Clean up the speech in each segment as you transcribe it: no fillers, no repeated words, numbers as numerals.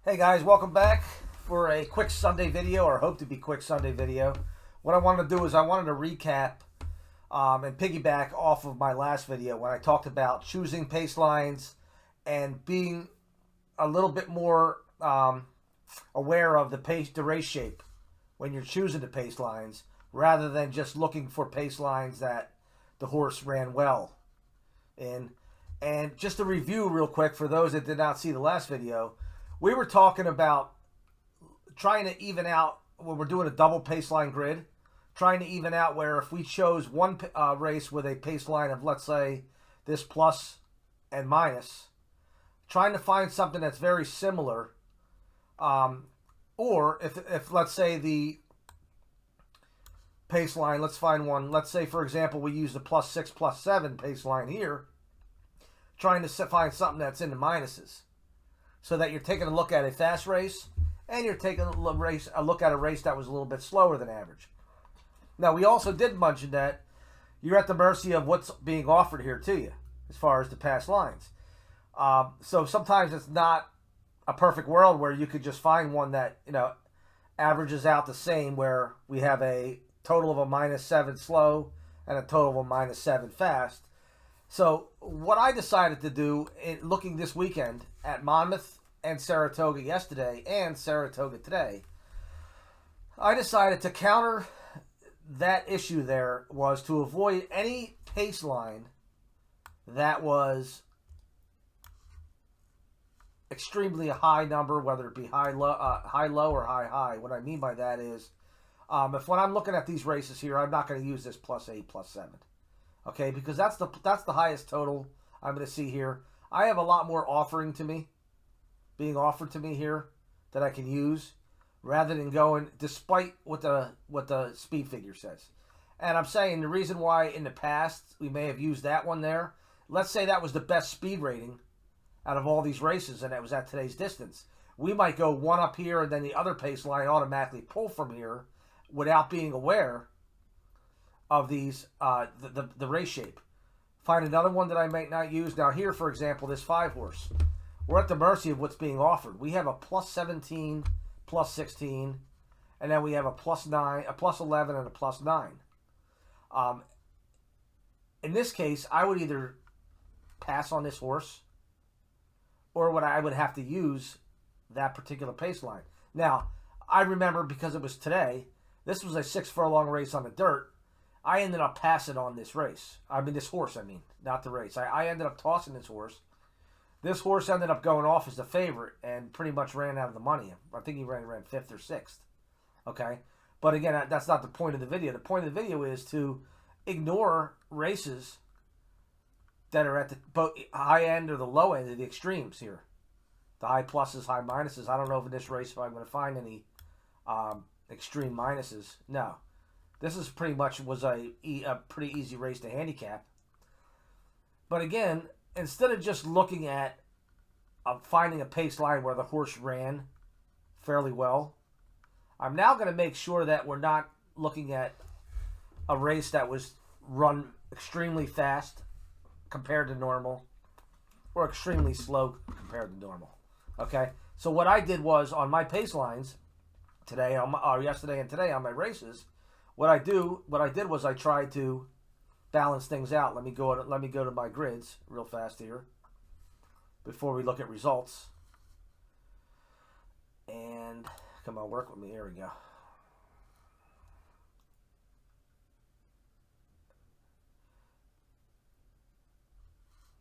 Hey guys, welcome back for a quick Sunday video, or hope to be quick Sunday video. What I wanted to do is I wanted to recap and piggyback off of my last video when I talked about choosing pace lines and being a little bit more aware of the race shape when you're choosing the pace lines, rather than just looking for pace lines that the horse ran well in. And just to review real quick for those that did not see the last video, we were talking about trying to even out when we're doing a double pace line grid, trying to even out where if we chose one race with a pace line of, let's say, this plus and minus, trying to find something that's very similar. Or if let's say the pace line, let's find one. Let's say, for example, we use the +6, +7 pace line here, trying to find something that's in the minuses, so that you're taking a look at a fast race and you're taking a look at a race that was a little bit slower than average. Now, we also did mention that you're at the mercy of what's being offered here to you as far as the pass lines. So sometimes it's not a perfect world where you could just find one that, averages out the same, where we have a total of a -7 slow and a total of a -7 fast. So what I decided to do in looking this weekend at Monmouth and Saratoga yesterday and Saratoga today, I decided to counter that issue there was to avoid any pace line that was extremely high number, whether it be high low or high high. What I mean by that is, if when I'm looking at these races here, I'm not going to use this +8, +7. Okay, because that's the highest total I'm going to see here. I have a lot more being offered to me here that I can use, rather than going despite what the speed figure says. And I'm saying the reason why in the past we may have used that one there. Let's say that was the best speed rating out of all these races, and it was at today's distance. We might go one up here, and then the other pace line automatically pull from here without being aware of these the race shape. Find another one that I might not use. Now here, for example, this 5 horse, we're at the mercy of what's being offered. We have a +17, +16, and then we have a +9, a +11, and a +9. In this case, I would either pass on this horse, or I would have to use that particular pace line. Now, I remember, because it was today, this was a 6 furlong race on the dirt. I ended up passing on this race. This horse, not the race. I ended up tossing this horse. This horse ended up going off as the favorite and pretty much ran out of the money. I think he ran 5th or 6th. Okay? But again, that's not the point of the video. The point of the video is to ignore races that are at the both high end or the low end of the extremes here. The high pluses, high minuses. I don't know if in this race if I'm going to find any extreme minuses. No. This is pretty much was a pretty easy race to handicap. But again, instead of just looking at finding a pace line where the horse ran fairly well, I'm now going to make sure that we're not looking at a race that was run extremely fast compared to normal, or extremely slow compared to normal. Okay? So what I did was, on my pace lines today, or yesterday and today on my races, what I did was I tried to balance things out. Let me go to my grids real fast here before we look at results. And come on, work with me. Here we go.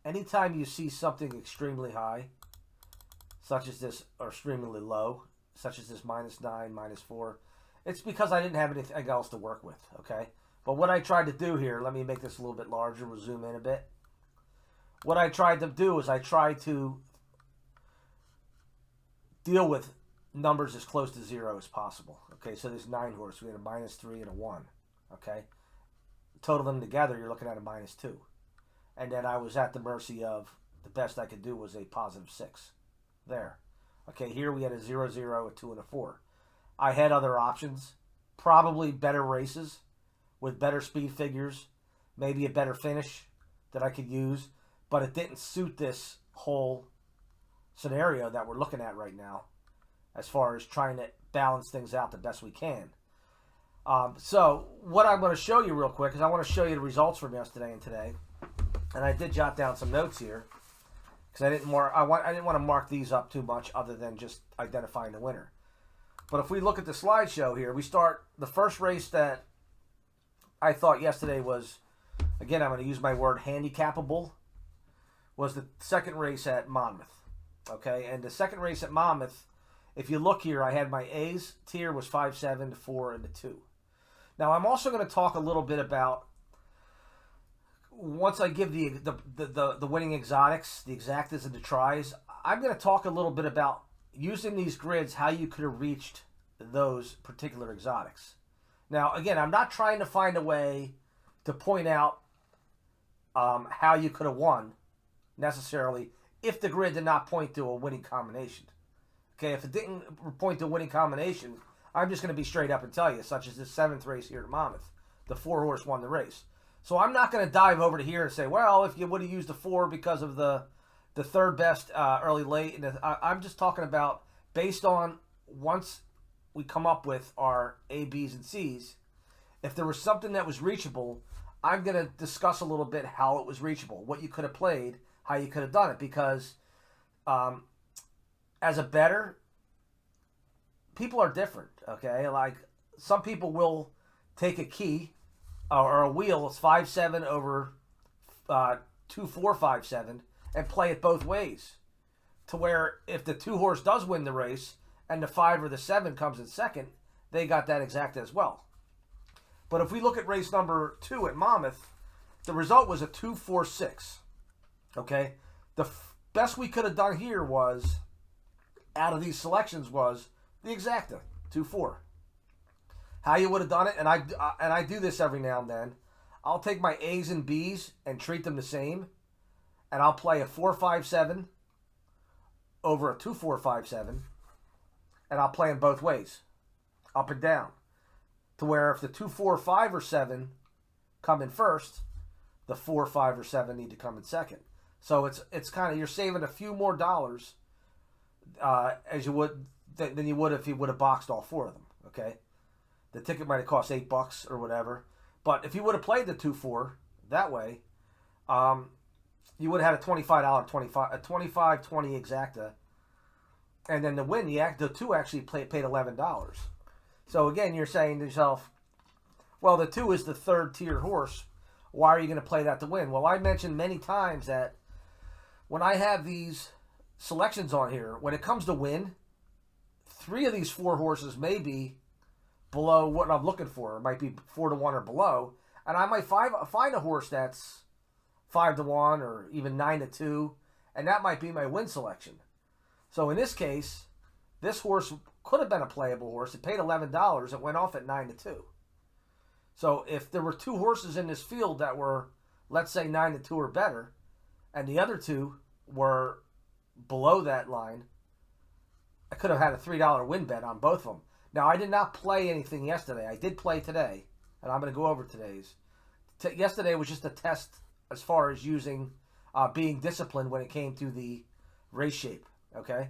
Anytime you see something extremely high, such as this, or extremely low, such as this -9, -4, it's because I didn't have anything else to work with, okay? But what I tried to do here, let me make this a little bit larger. We'll zoom in a bit. What I tried to do is I tried to deal with numbers as close to 0 as possible. Okay, so there's 9 horse. We had a -3 and a 1, okay? Total them together, you're looking at a -2. And then I was at the mercy of, the best I could do was a +6. There. Okay, here we had a 0, 0, a 2, and a 4. I had other options, probably better races with better speed figures, maybe a better finish that I could use, but it didn't suit this whole scenario that we're looking at right now. as far as trying to balance things out the best we can. So what I'm going to show you real quick is I want to show you the results from yesterday and today, and I did jot down some notes here because I didn't want to mark these up too much other than just identifying the winner. But if we look at the slideshow here, we start the first race that I thought yesterday was, again, I'm going to use my word handicapable, was the second race at Monmouth. Okay, and the second race at Monmouth, if you look here, I had my A's tier was 5, 7, 4, and the 2. Now, I'm also going to talk a little bit about, once I give the winning exotics, the exactas and the tries, I'm going to talk a little bit about using these grids, how you could have reached those particular exotics. Now, again, I'm not trying to find a way to point out how you could have won, necessarily, if the grid did not point to a winning combination. Okay, if it didn't point to a winning combination, I'm just going to be straight up and tell you, such as this 7th race here at Monmouth. The 4-horse won the race. So I'm not going to dive over to here and say, well, if you would have used the 4 because of the third best early late. And I'm just talking about based on once we come up with our A, B's, and C's, if there was something that was reachable, I'm going to discuss a little bit how it was reachable, what you could have played, how you could have done it. Because as a bettor, people are different, okay? Like, some people will take a key or a wheel, it's 5-7 over 2-4-5-7, and play it both ways. To where if the 2-horse does win the race and the 5 or the 7 comes in second, they got that exact as well. But if we look at race number 2 at Monmouth, the result was a 2-4-6. Okay? The best we could have done here was, out of these selections, was the exacta, 2-4. How you would have done it, and I do this every now and then, I'll take my A's and B's and treat them the same, and I'll play a 4-5-7 over a 2-4-5-7, and I'll play them both ways, up and down, to where if the 2-4-5 or 7 come in first, the 4, 5, or 7 need to come in second. So it's kind of, you're saving a few more dollars as you would than you would if you would have boxed all 4 of them. Okay, the ticket might have cost $8 or whatever, but if you would have played the 2-4 that way, you would have had a $25 25-20 exacta, and then the win, the 2 actually paid $11. So again, you're saying to yourself, well, the 2 is the 3rd tier horse. Why are you going to play that to win? Well, I mentioned many times that when I have these selections on here, when it comes to win, 3 of these 4 horses may be below what I'm looking for. It might be 4-1 or below, and I might find a horse that's 5-1 or even 9-2, and that might be my win selection. So in this case, this horse could have been a playable horse. It paid $11. It went off at 9-2. So if there were 2 horses in this field that were, let's say, 9-2 or better, and the other 2 were below that line, I could have had a $3 win bet on both of them. Now, I did not play anything yesterday. I did play today, and I'm going to go over today's. Yesterday was just a test as far as using, being disciplined when it came to the race shape, okay?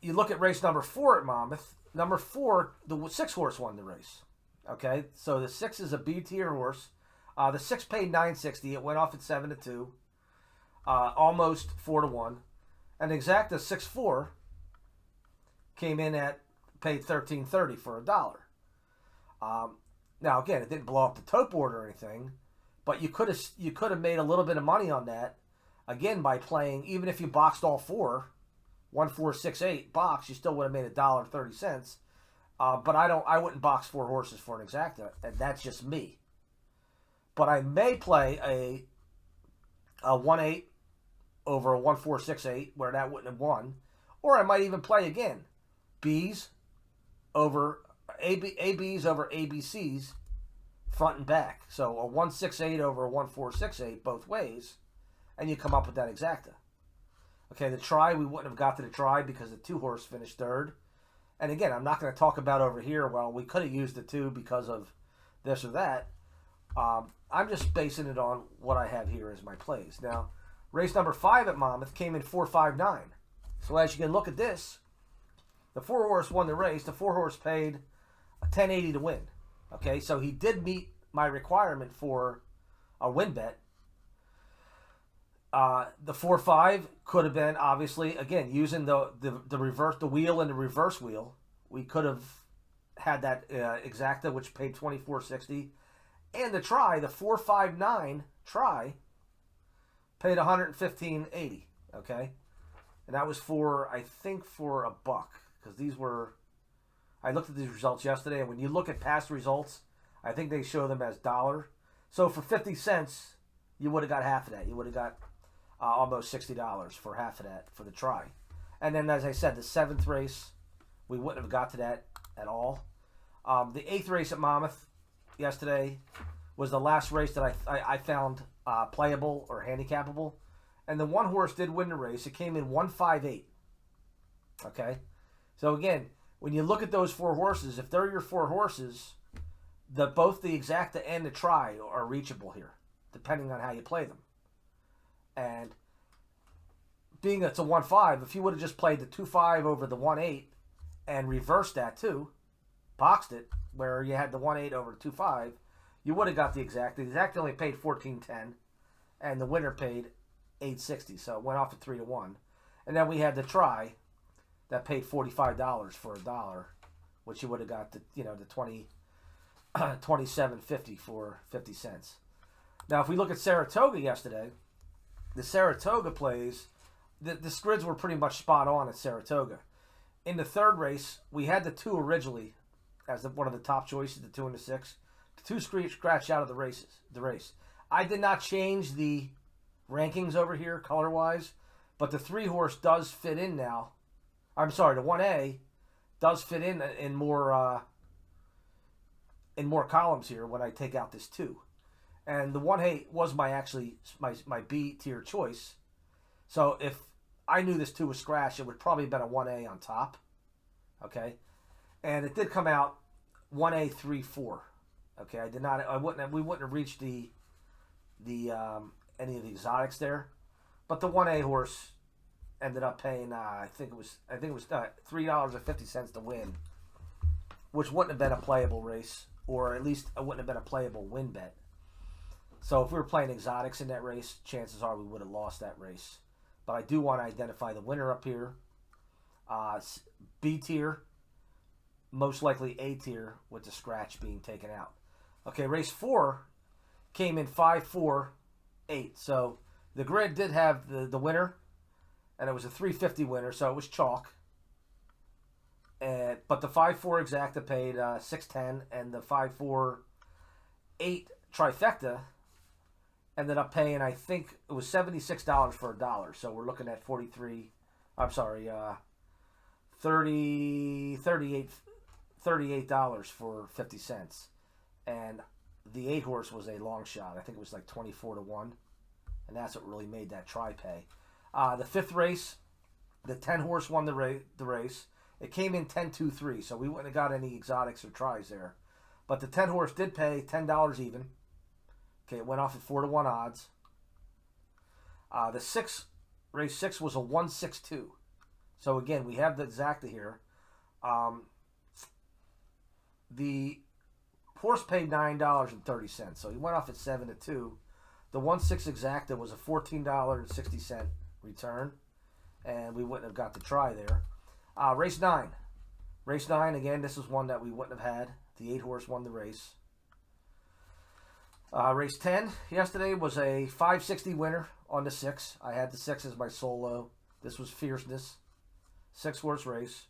You look at race number 4 at Monmouth. Number 4, the 6-horse won the race. Okay, so the 6 is a B tier horse. The 6 paid $9.60. It went off at 7-2, almost 4-1. And exacta 6-4 came in at paid $13.30 for $1. Now again, it didn't blow up the tote board or anything, but you could have made a little bit of money on that again by playing. Even if you boxed all 4, 1, 4, 6, 8 box, you still would have made $1.30. But I wouldn't box 4 horses for an exacta, and that's just me. But I may play a 1-8 over a 1, 4, 6, 8 where that wouldn't have won, or I might even play again B's over ABs over ABCs front and back. So a 1, 6, 8 over a 1, 4, 6, 8 both ways, and you come up with that exacta. Okay, the try, we wouldn't have got to the try because the 2-horse finished 3rd. And again, I'm not going to talk about over here, well, we could have used the 2 because of this or that. I'm just basing it on what I have here as my plays. Now, race number 5 at Monmouth came in 4-5-9. So as you can look at this, The 4-horse won the race. The 4-horse paid $10.80 to win. Okay, so he did meet my requirement for a win bet. The 4-5 could have been, obviously, again, using the reverse, the wheel and the reverse wheel. We could have had that exacta, which paid $24.60, and the 4-5-9 try paid $115.80. Okay, and that was for, I think, for $1, because these were. I looked at these results yesterday, and when you look at past results, I think they show them as $1. So for 50 cents, you would have got half of that. You would have got almost $60 for half of that for the try. And then, as I said, the 7th race, we wouldn't have got to that at all. The 8th race at Monmouth yesterday was the last race that I found playable or handicapable. And the 1 horse did win the race. It came in 158. Okay? So, again, when you look at those 4 horses, if they're your 4 horses, both the exacta and the try are reachable here, depending on how you play them. And being it's a 1-5, if you would have just played the 2-5 over the 1-8 and reversed that too, boxed it, where you had the 1-8 over the 2-5, you would have got the exacta. The exacta only paid $14.10, and the winner paid $8.60, so it went off at 3-1. And then we had the try that paid $45 for $1, which you would have got the $27.50 for 50 cents. Now, if we look at Saratoga yesterday, the Saratoga plays, the grids were pretty much spot on at Saratoga. In the 3rd race, we had the 2 originally as one of the top choices, the 2 and the 6. The 2 scratched out of the race. I did not change the rankings over here color-wise, but the 3-horse does fit in now. I'm sorry, the 1A does fit in more columns here when I take out this 2. And the 1A was my B tier choice. So if I knew this 2 was scratched, it would probably have been a 1A on top. Okay? And it did come out 1A 3-4. Okay, we wouldn't have reached the any of the exotics there. But the 1A horse ended up paying I think it was $3.50 to win, which wouldn't have been a playable race, or at least it wouldn't have been a playable win bet. So if we were playing exotics in that race, chances are we would have lost that race. But I do want to identify the winner up here. B tier, most likely A tier, with the scratch being taken out. Okay, race 4 came in 5-4-8. So the grid did have the winner, and it was a 350 winner, so it was chalk. But the 5-4 exacta paid $6.10, and the 5-4-8 trifecta ended up paying, I think it was $76 for $1. So we're looking at $38 for 50 cents. And the 8-horse was a long shot. I think it was like 24-1. And that's what really made that try pay. The 5th race, the 10-horse won the race. It came in 10-2-3, so we wouldn't have got any exotics or tries there. But the 10-horse did pay $10 even. Okay, it went off at 4-1 odds. The race 6 was a 1-6-2. So again, we have the exacta here. The horse paid $9.30, so he went off at 7-2. The 1-6 exacta was a $14.60 return, and we wouldn't have got the try there. Race 9. Race 9, again, this is one that we wouldn't have had. The 8-horse won the race. Race 10 yesterday was a 560 winner on the 6. I had the 6 as my solo. This was Fierceness. 6-horse race.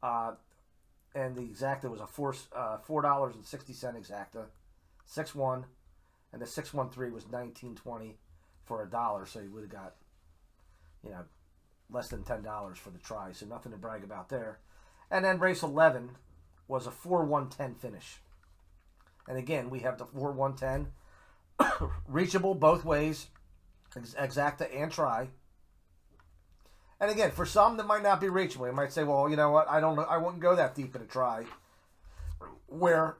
And the exacta was a $4.60 exacta. 6-1. And the 6-1-3 was $19.20 for $1. So you would have got, less than $10 for the try. So nothing to brag about there. And then race 11 was a 4-1-10 finish. And again, we have the 4-1-10 reachable both ways, exacta and try. And again, for some that might not be reachable, you might say, well, you know what, I don't know, I wouldn't go that deep in a try, where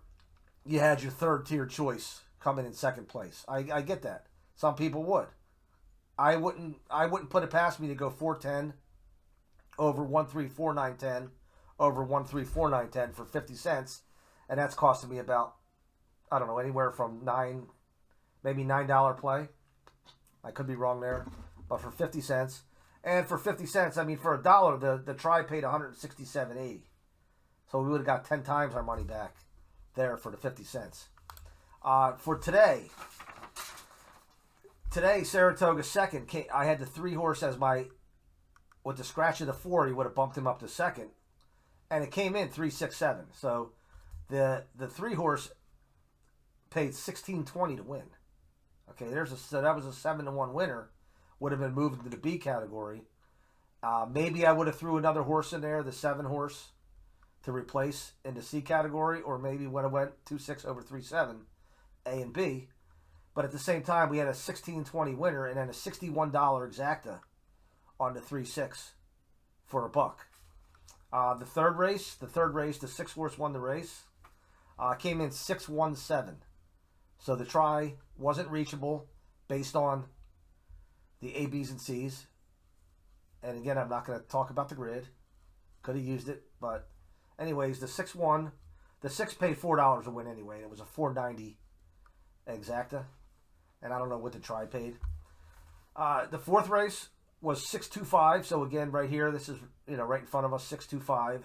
you had your 3rd tier choice coming in 2nd place. I get that. Some people would. I wouldn't put it past me to go 4-10 over 1-3-4-9-10 over 134,910 for 50 cents, and that's costing me about, I don't know, anywhere from maybe $9 play. I could be wrong there, but for 50 cents, and for 50 cents, I mean for $1, the try paid 167.80, so we would have got 10 times our money back there for the 50 cents. For today, Saratoga second. I had the 3 horse as my, with the scratch of the 4, he would have bumped him up to second, and it came in 3-6-7. So the 3 horse paid $16.20 to win. Okay, so that was a 7-1 winner. Would have been moved into the B category. Maybe I would have threw another horse in there, the 7 horse, to replace in the C category, or maybe when it went 2-6 over 3-7, A and B. But at the same time, we had a $16.20 winner and then a $61 exacta on the 3-6 for $1. The third race, the 6 horse won the race. Came in 6-1-7. So the try wasn't reachable based on the A, B's, and C's. And again, I'm not going to talk about the grid. Could have used it, but anyways, the 6 won. The 6 paid $4 to win anyway. And it was a $4.90 exacta, and I don't know what the try paid. The fourth race was 6-2-5. So again, right here, this is right in front of us, 6-2-5.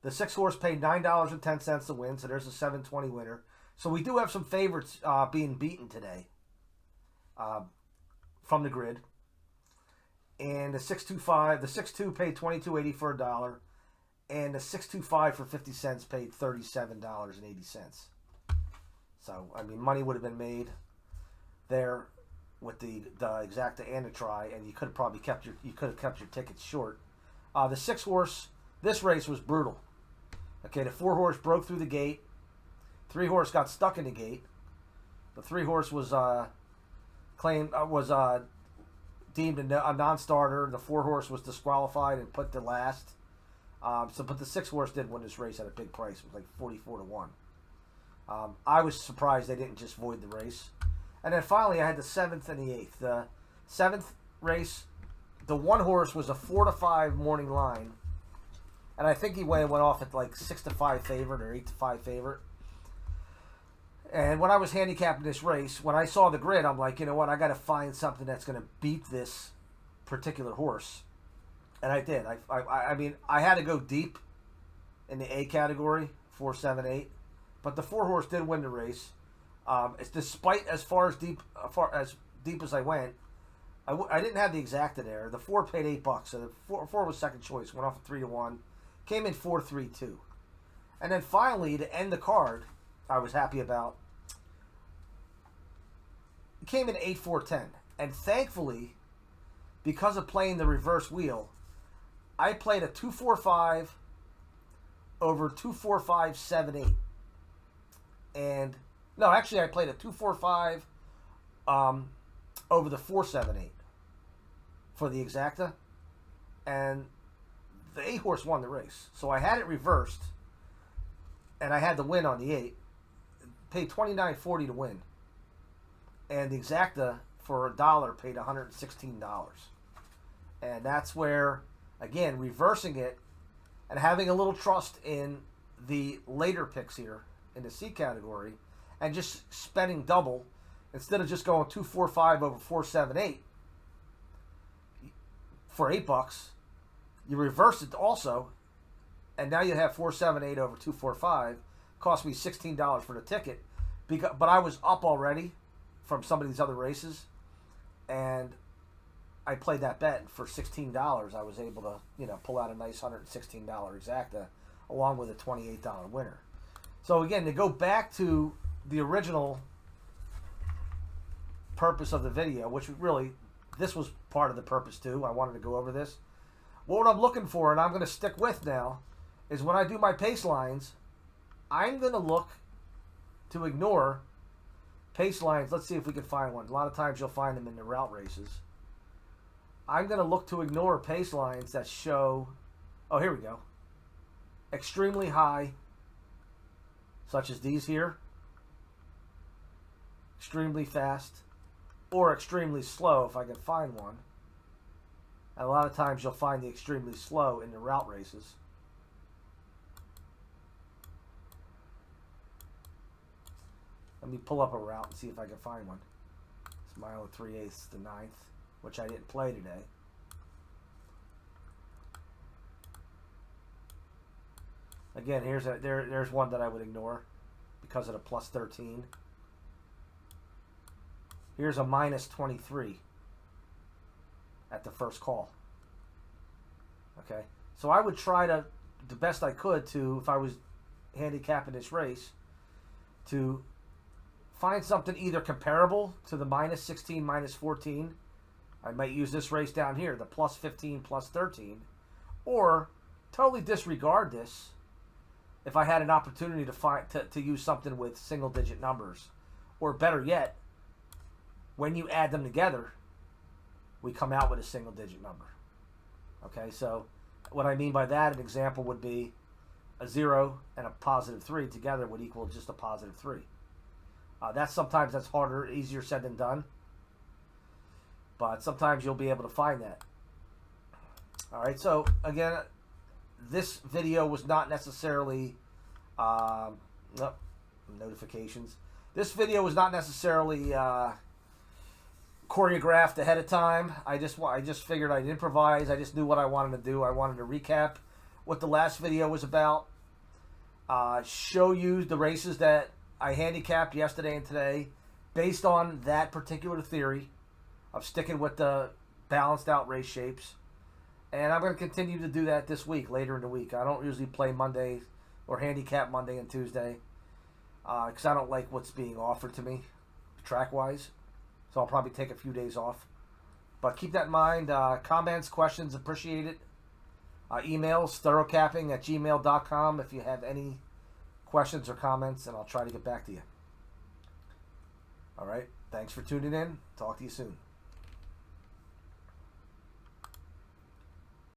The 6 horse paid $9.10 to win. So there's a $7.20 winner. So we do have some favorites being beaten today from the grid. And the 6-2-5, the 6-2 paid $22.80 for $1, and the 6-2-5 for 50 cents paid $37.80. So I mean, money would have been made there with the exacta and the try, and you could have probably kept your tickets short. The 6 horse, this race was brutal. Okay, the 4 horse broke through the gate. 3 horse got stuck in the gate. The 3 horse was deemed a non-starter. The 4 horse was disqualified and put to last. But the 6 horse did win this race at a big price. It was like 44-1. I was surprised they didn't just void the race. And then finally, I had the 7th and the 8th. The 7th race, the 1 horse was a 4-5 morning line, and I think he went off at like 6-5 favorite or 8-5 favorite. And when I was handicapping this race, when I saw the grid, I'm like, you know what? I got to find something that's going to beat this particular horse. And I did. I mean, I had to go deep in the A category, 4, 7, 8. But the 4 horse did win the race. It's despite as deep as I went. I didn't have the exacta there. The 4 paid $8, so the 4 was second choice. Went off at 3-1. Came in 4-3-2. And then finally, to end the card, I was happy about. It came in 8-4-10. And thankfully, because of playing the reverse wheel, I played a 2-4-5 over 2-4-5-7-8. And no, actually I played a 2-4-5 over the 4-7-8 for the exacta. And the 8 horse won the race. So I had it reversed, and I had the win on the 8. Paid $29.40 to win. And the exacta for $1 paid $116. And that's where, again, reversing it and having a little trust in the later picks here in the C category and just spending double instead of just going 2-4-5 over 4-7-8 for $8. You reverse it also, and now you have 4-7-8 over 2-4-5. Cost me $16 for the ticket, but I was up already from some of these other races, and I played that bet for $16. I was able to, pull out a nice $116 exacta along with a $28 winner. So again, to go back to the original purpose of the video, which really, this was part of the purpose too. I wanted to go over this. What I'm looking for, and I'm going to stick with now, is when I do my pace lines, I'm going to look to ignore pace lines. Let's see if we can find one. A lot of times you'll find them in the route races. I'm going to look to ignore pace lines that show, oh, here we go, extremely high, such as these here, extremely fast, or extremely slow if I can find one. And a lot of times you'll find the extremely slow in the route races. Let me pull up a route and see if I can find one. It's mile and 3/8 to 9th, which I didn't play today. Again, there's one that I would ignore because of the plus 13. Here's a minus 23 at the first call. Okay, so I would try to, the best I could to, if I was handicapping this race, to find something either comparable to the minus 16, minus 14. I might use this race down here, the plus 15, plus 13, or totally disregard this if I had an opportunity to use something with single-digit numbers, or better yet, when you add them together, we come out with a single-digit number. Okay, so what I mean by that, an example would be a 0 and a positive 3 together would equal just a positive 3. Sometimes that's harder, easier said than done, but sometimes you'll be able to find that. All right, so again, this video was not necessarily notifications. This video was not necessarily choreographed ahead of time. I just figured I'd improvise. I just knew what I wanted to do. I wanted to recap what the last video was about, show you the races that I handicapped yesterday and today based on that particular theory of sticking with the balanced out race shapes. And I'm going to continue to do that this week, later in the week. I don't usually play Monday or handicap Monday and Tuesday because I don't like what's being offered to me track-wise. So I'll probably take a few days off. But keep that in mind. Comments, questions, appreciate it. Emails, thoroughcapping@gmail.com if you have any questions or comments, and I'll try to get back to you. All right. Thanks for tuning in. Talk to you soon.